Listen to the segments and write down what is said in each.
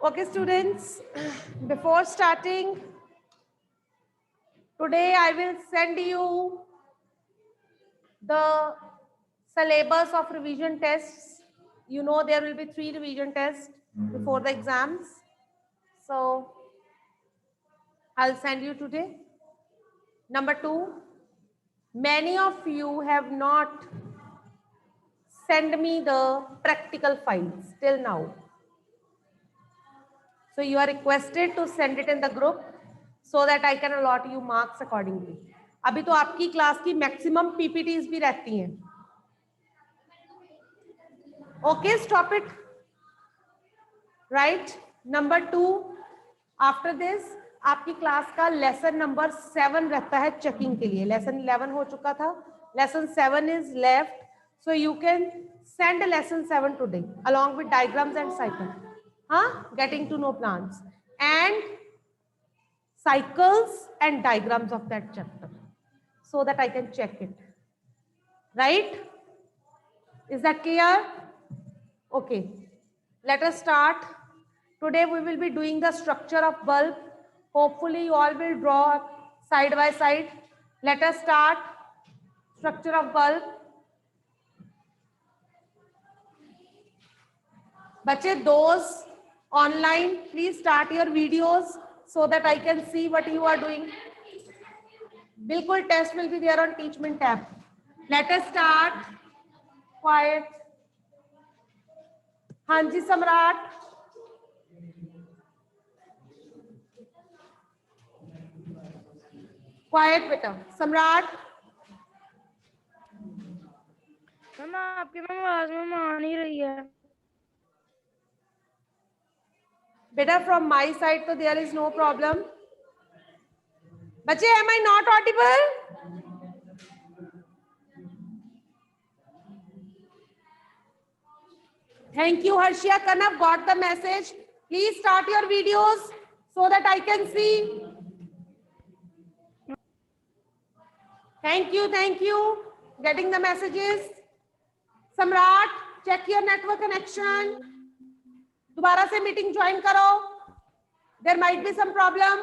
Okay, students, before starting, today I will send you the syllabus of revision tests. You know there will be 3 revision tests before the exams. So I'll send you today. Number 2, many of you have not sent me the practical files till now. So you are requested to send it in the group so that I can allot you marks accordingly. अभी तो आपकी class की maximum PPTs भी रहती हैं. Okay, stop it. Right. Number 2, after this आपकी class का lesson number 7 रहता है चेकिंग के लिए. लेसन 11 हो चुका था. Lesson 7 is left. So you can send lesson 7 today along with diagrams and cycle. Getting to know plants and cycles and diagrams of that chapter so that I can check it. Right? Is that clear? Okay. Let us start. Today we will be doing the structure of bulb. Hopefully you all will draw side by side. Let us start. Structure of bulb. Bache, those online, please start your videos so that I can see what you are doing. Bilkul test will be there on Teachment tab. Let us start. Quiet. Hanji Samrat. Quiet beta. Samrat. Ma'am आपकी आवाज में आ नहीं रही है. Beta, from my side, so there is no problem. Bache, am I not audible? Thank you, Harshia Kanab, got the message. Please start your videos so that I can see. Thank you. Getting the messages. Samrat, check your network connection. दोबारा से meeting join करो. There might be some problem.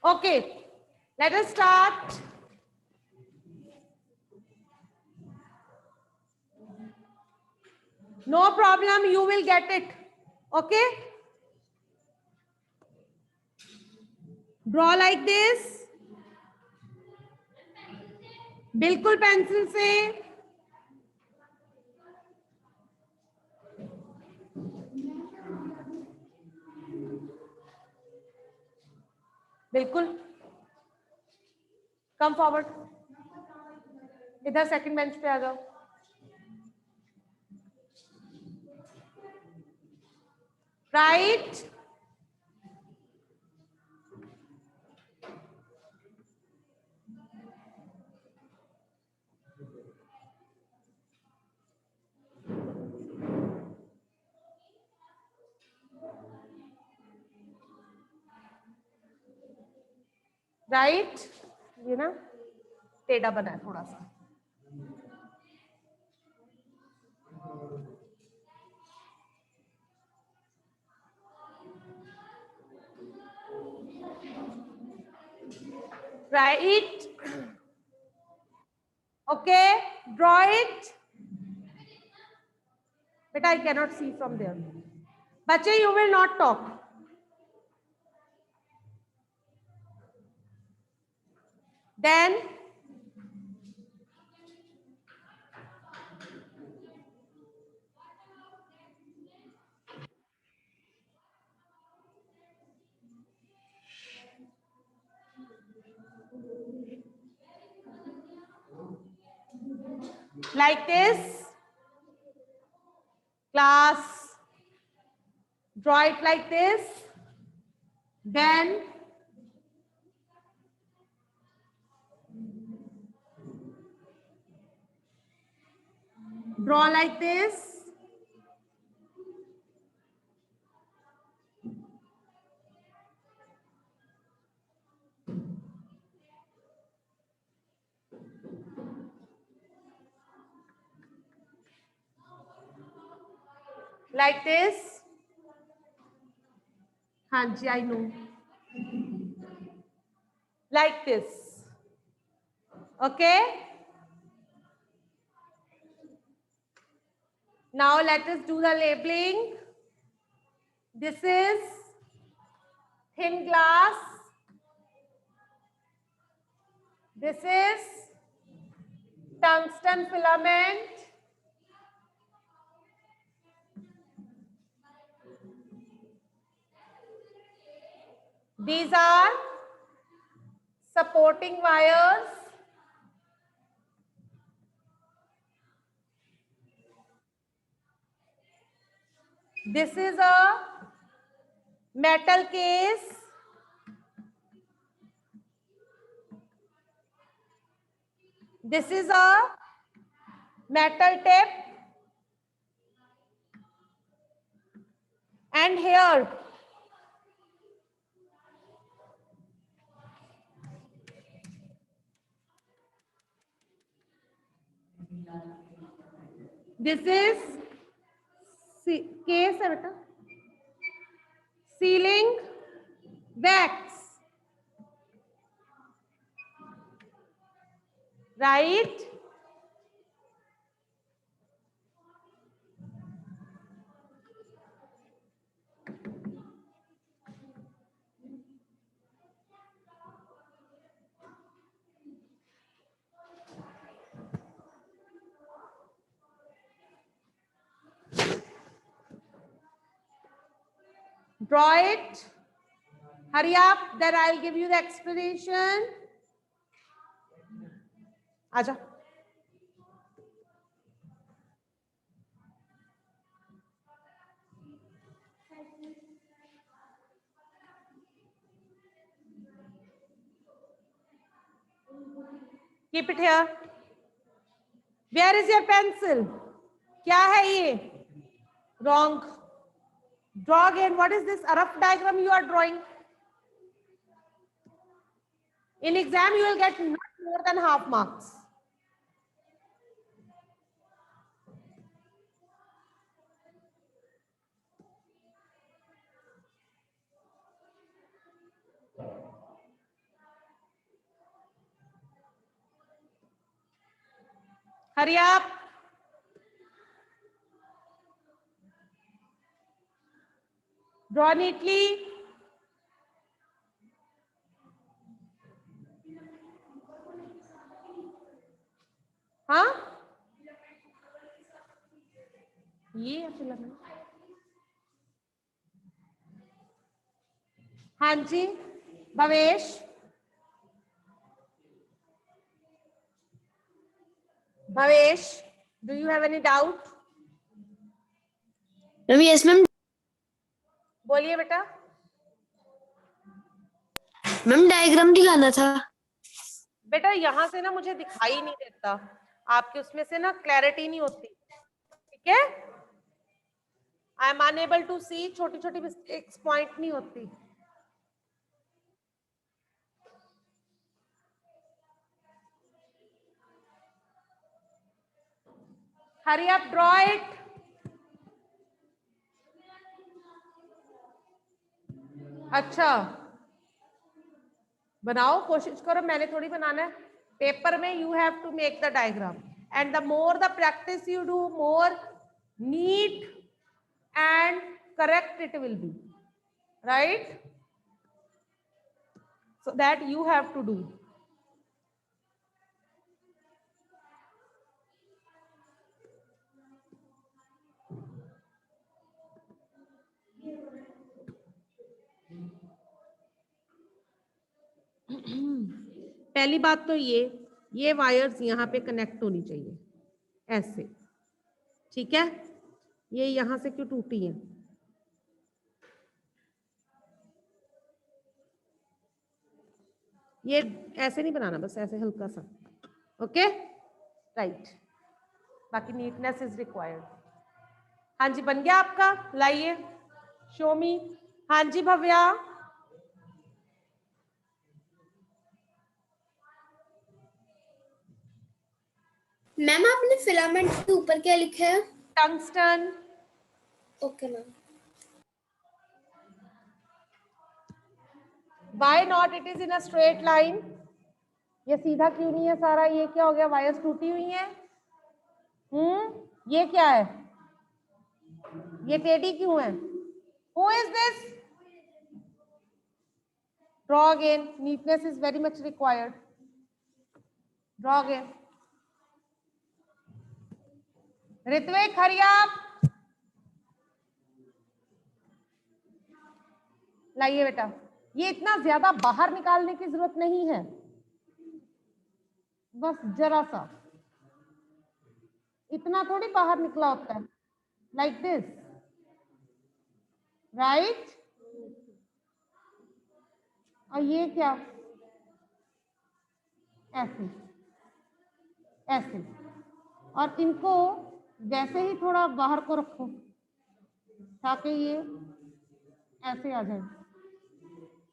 Okay, let us start. No problem, you will get it. Okay? Draw like this. बिल्कुल pencil से. बिल्कुल. Come forward. इधर second bench पे आ जाओ. Right. Right. ये ना टेढ़ा बना है थोड़ा सा. Right. Okay, draw it. But I cannot see from there. Bache, you will not talk. Then like this. Class, draw it like this. Then draw like this. like this. हाँ जी, I know. Like this. Okay. Now let us do the labeling. This is thin glass. This is tungsten filament. These are supporting wires. This is a metal case. This is a metal tip. And here, this is case है बेटा, sealing wax, right? Draw it. Hurry up, then I'll give you the explanation. आजा. Keep it here. Where is your pencil? क्या है ये? Wrong. Draw again. What is this? A rough diagram you are drawing. In exam, you will get not more than half marks. Hurry up. Draw neatly. हाँ, ये film. हाँ जी, Bhavesh. Bhavesh, do you have any doubt? Yes, ma'am. बोलिए बेटा. Ma'am diagram दिखाना था. बेटा यहाँ से ना मुझे दिखाई नहीं देता, आपके उसमें से ना क्लैरिटी नहीं होती. ठीक है, आई एम अनेबल टू सी. छोटी छोटी मिस्टेक्स पॉइंट नहीं होती. Hurry up, draw it. अच्छा, बनाओ, कोशिश करो. मैंने थोड़ी बनाना है. पेपर में you have to make the diagram, and the more the practice you do, more neat and correct it will be, right? So that you have to do. पहली बात तो ये वायर्स यहाँ पे कनेक्ट होनी चाहिए ऐसे. ठीक है, ये यहाँ से क्यों टूटी है? ये ऐसे नहीं बनाना, बस ऐसे हल्का सा. Okay, right. बाकी नीटनेस इज रिक्वायर्ड. हाँ जी, बन गया आपका. लाइए, शो मी. हाँ जी भव्या. मैम आपने फिलामेंट के ऊपर क्या लिखा है? Tungsten. Okay ma'am. Why not it is in a straight line? ये सीधा क्यों नहीं है सारा? ये क्या हो गया? वायर्स टूटी हुई हैं। ये क्या है? ये टेढ़ी क्यों है? Who is this? Draw again. Neatness is very much required. Draw again. Ritwik, hurry up. लाइए बेटा, ये इतना ज्यादा बाहर निकालने की जरूरत नहीं है, बस जरा सा, इतना थोड़ी बाहर निकला होता है, लाइक दिस, राइट। और ये क्या? ऐसे ऐसे, और इनको वैसे ही थोड़ा बाहर को रखो ताकि ये ऐसे आ जाए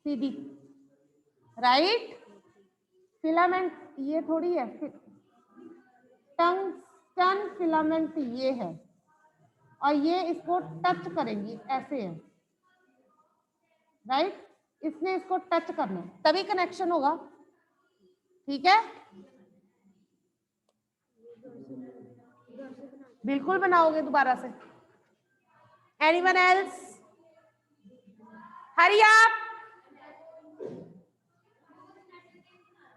सीधी, राइट। फिलामेंट ये थोड़ी है, टंगस्टन फिलामेंट ये है, और ये इसको टच करेंगी, ऐसे है, राइट। इसने इसको टच करना है तभी कनेक्शन होगा, ठीक है। बिल्कुल बनाओगे दोबारा से। Anyone else? हरी आप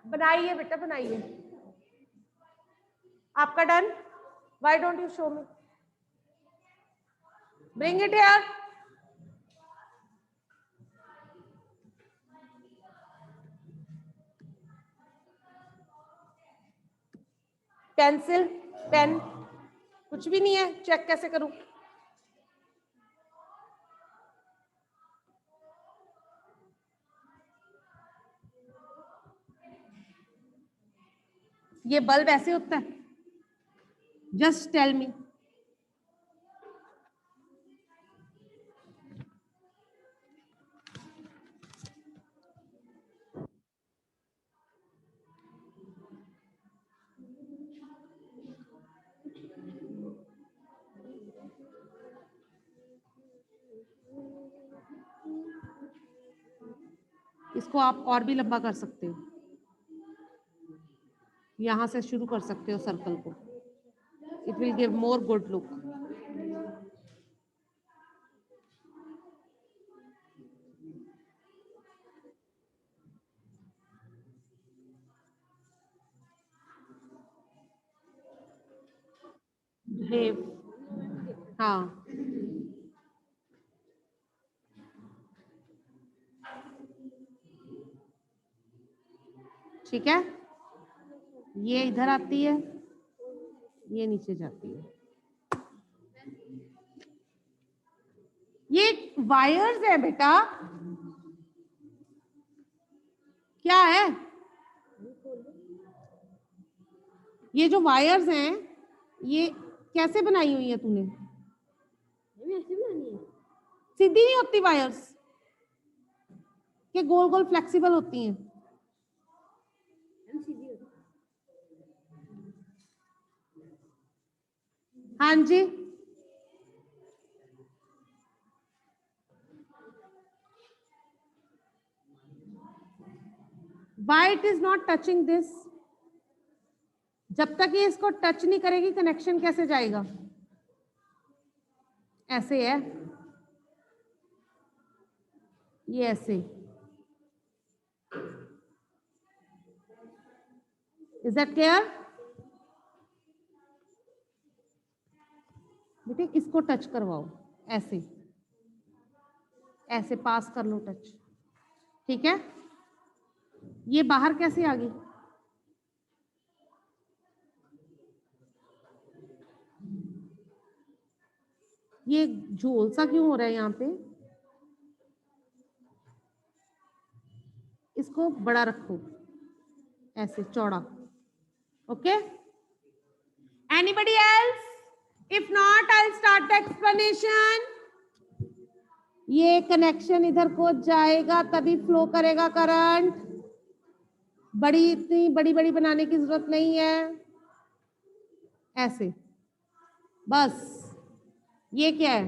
बनाइए बेटा, बनाइए। आपका done? Why don't you show me? Bring it here. Pencil, pen, कुछ भी नहीं है, चेक कैसे करूं? ये बल्ब ऐसे होता है? Just tell me. इसको आप और भी लंबा कर सकते हो, यहां से शुरू कर सकते हो सर्कल को, it will give more good look. Wave, हाँ, ठीक है। ये इधर आती है, ये नीचे जाती है। ये वायर्स है बेटा, क्या है ये जो वायर्स हैं, ये कैसे बनाई हुई है तूने? ऐसे बनानी है, सीधी नहीं होती वायर्स, के गोल गोल फ्लेक्सिबल होती हैं। हाँ जी, why it is not touching this? जब तक ये इसको टच नहीं करेगी कनेक्शन कैसे जाएगा? ऐसे है, ये ऐसे, इज दैट क्लियर? बेटे इसको टच करवाओ, ऐसे ऐसे पास कर लो टच, ठीक है। ये बाहर कैसे आ गई? ये झोल सा क्यों हो रहा है यहाँ पे? इसको बड़ा रखो, ऐसे चौड़ा, okay. Anybody else? If not I will start the explanation. ये कनेक्शन इधर को जाएगा तभी फ्लो करेगा करंट, बड़ी इतनी बड़ी बड़ी बनाने की जरूरत नहीं है, ऐसे बस। ये क्या है?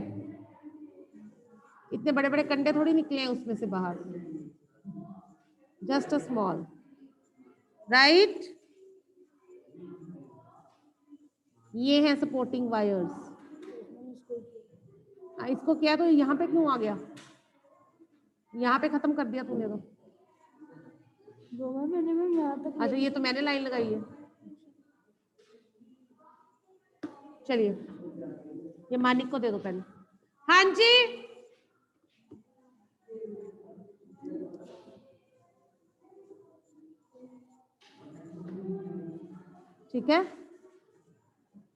इतने बड़े बड़े कंडे थोड़ी निकले हैं उसमें से बाहर, जस्ट अ स्मॉल, राइट। ये है सपोर्टिंग वायर्स। इसको किया तो यहाँ पे क्यों आ गया? यहाँ पे खत्म कर दिया तूने तो। मैंने यहाँ तक। अच्छा ये तो मैंने लाइन लगाई है। चलिए ये मानिक को दे दो पहले। हाँ जी ठीक है,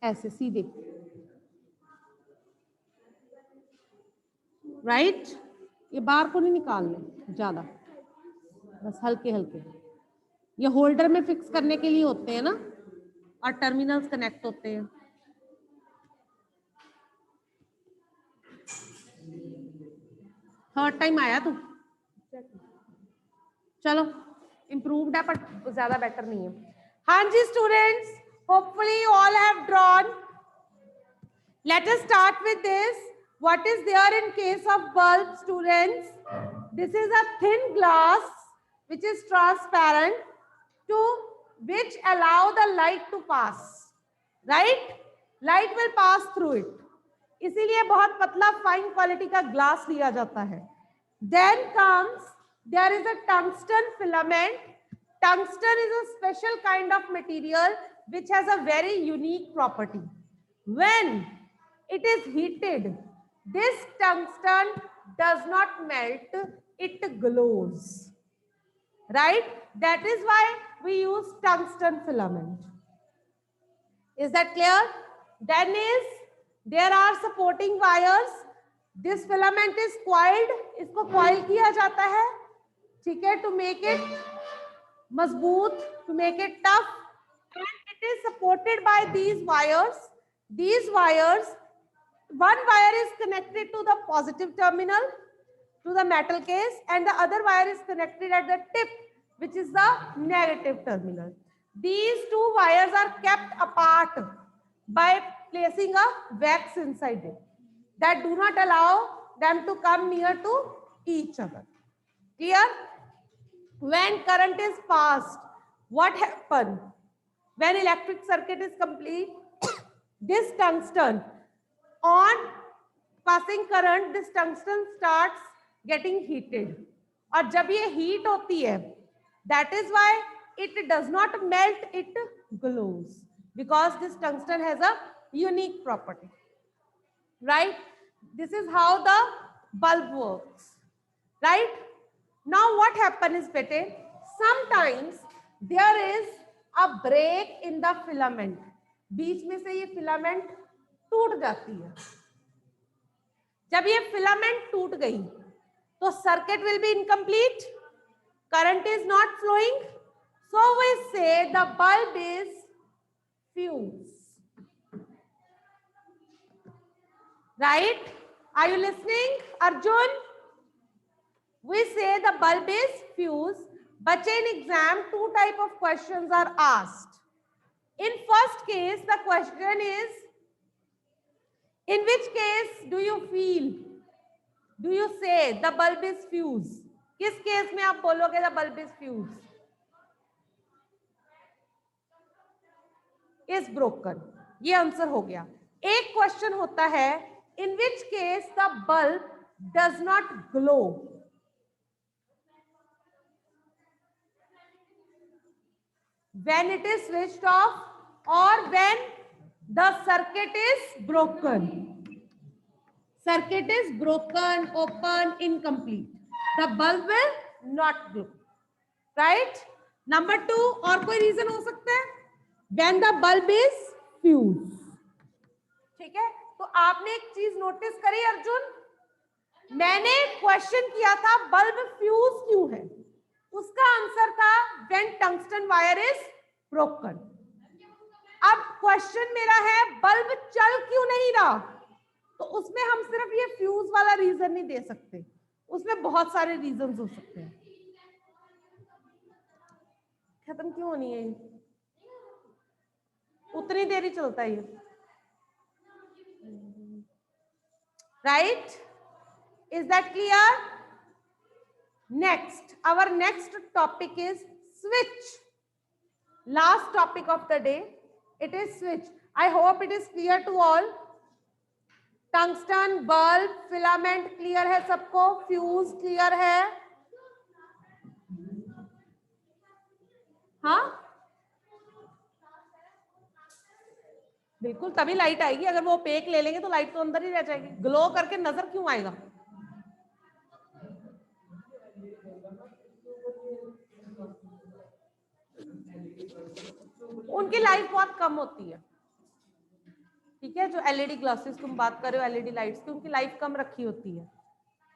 ऐसे सीधे, राइट। ये बार को नहीं निकालने ज्यादा, बस हल्के हल्के। ये होल्डर में फिक्स करने के लिए होते हैं ना, और टर्मिनल्स कनेक्ट होते हैं। थर्ड टाइम आया तू, चलो इम्प्रूव्ड है पर ज्यादा बेटर नहीं है। हाँ जी students, hopefully all have drawn. Let us start with this. What is there in case of bulb, students? This is a thin glass which is transparent to which allow the light to pass. Right? Light will pass through it. इसीलिए बहुत पतला fine quality का glass लिया जाता है। Then comes there is a tungsten filament. Tungsten is a special kind of material which has a very unique property. When it is heated, this tungsten does not melt, it glows, right? That is why we use tungsten filament. Is that clear? Then is there are supporting wires. This filament is coiled, इसको coil किया जाता है, ठीक है, to make it मजबूत, to make it tough, and it is supported by these wires. These wires, one wire is connected to the positive terminal, to the metal case, and the other wire is connected at the tip, which is the negative terminal. These two wires are kept apart by placing a wax inside it that do not allow them to come near to each other. Clear? When current is passed, what happens? When electric circuit is complete, this tungsten, on passing current, this tungsten starts getting heated. और जब ये heat होती है, that is why it does not melt, it glows, because this tungsten has a unique property, right? This is how the bulb works, right? Now what happens is, bete, sometimes there is a break in the filament. बीच में से ये filament टूट जाती है। जब ये filament टूट गई तो circuit will be incomplete, current is not flowing, so we say the bulb is fuse, right? Are you listening Arjun? We say the bulb is fused. But in exam, two type of questions are asked. In first case, the question is, in which case do you feel? Do you say the bulb is fused? किस case में आप बोलोगे the bulb is fused? Is broken. ये answer हो गया। एक question होता है, in which case the bulb does not glow? When it is switched off or when the circuit is broken. Circuit is broken, open, incomplete. The bulb will not glow, right? Number 2, और कोई reason हो सकता है? When the bulb is fused. ठीक है, तो आपने एक चीज नोटिस करी अर्जुन, मैंने क्वेश्चन किया था बल्ब फ्यूज क्यों है, उसका आंसर था when tungsten wire is broken. अब क्वेश्चन मेरा है बल्ब चल क्यों नहीं रहा, तो उसमें हम सिर्फ ये फ्यूज वाला रीजन नहीं दे सकते, उसमें बहुत सारे रीजंस हो सकते हैं। खत्म क्यों होनी है, उतनी देर ही चलता है ये, right? Is that clear? Next, our next topic is switch. Last topic of the day, it is switch. I hope it is clear to all. Tungsten, bulb, filament clear है सबको, फ्यूज क्लियर है? हाँ, बिल्कुल, तभी light आएगी। अगर वो pack ले लेंगे तो लाइट तो अंदर ही रह जाएगी, ग्लो करके नजर क्यों आएगा? उनकी लाइफ बहुत कम होती है, ठीक है। जो एलईडी ग्लासेस तुम बात कर रहे हो, एलईडी लाइट्स की, उनकी लाइफ कम रखी होती है,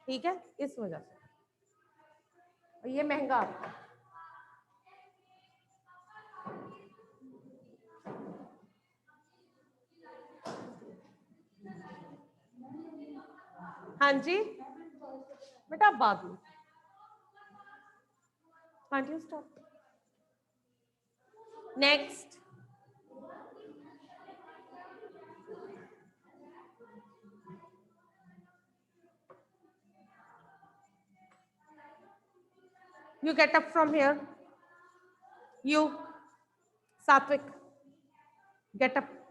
ठीक है, इस वजह से। ये महंगा आता है। हाँ जी बेटा, बाद में। हाँ जी, stop. Next, you get up from here. You, Satvik, get up.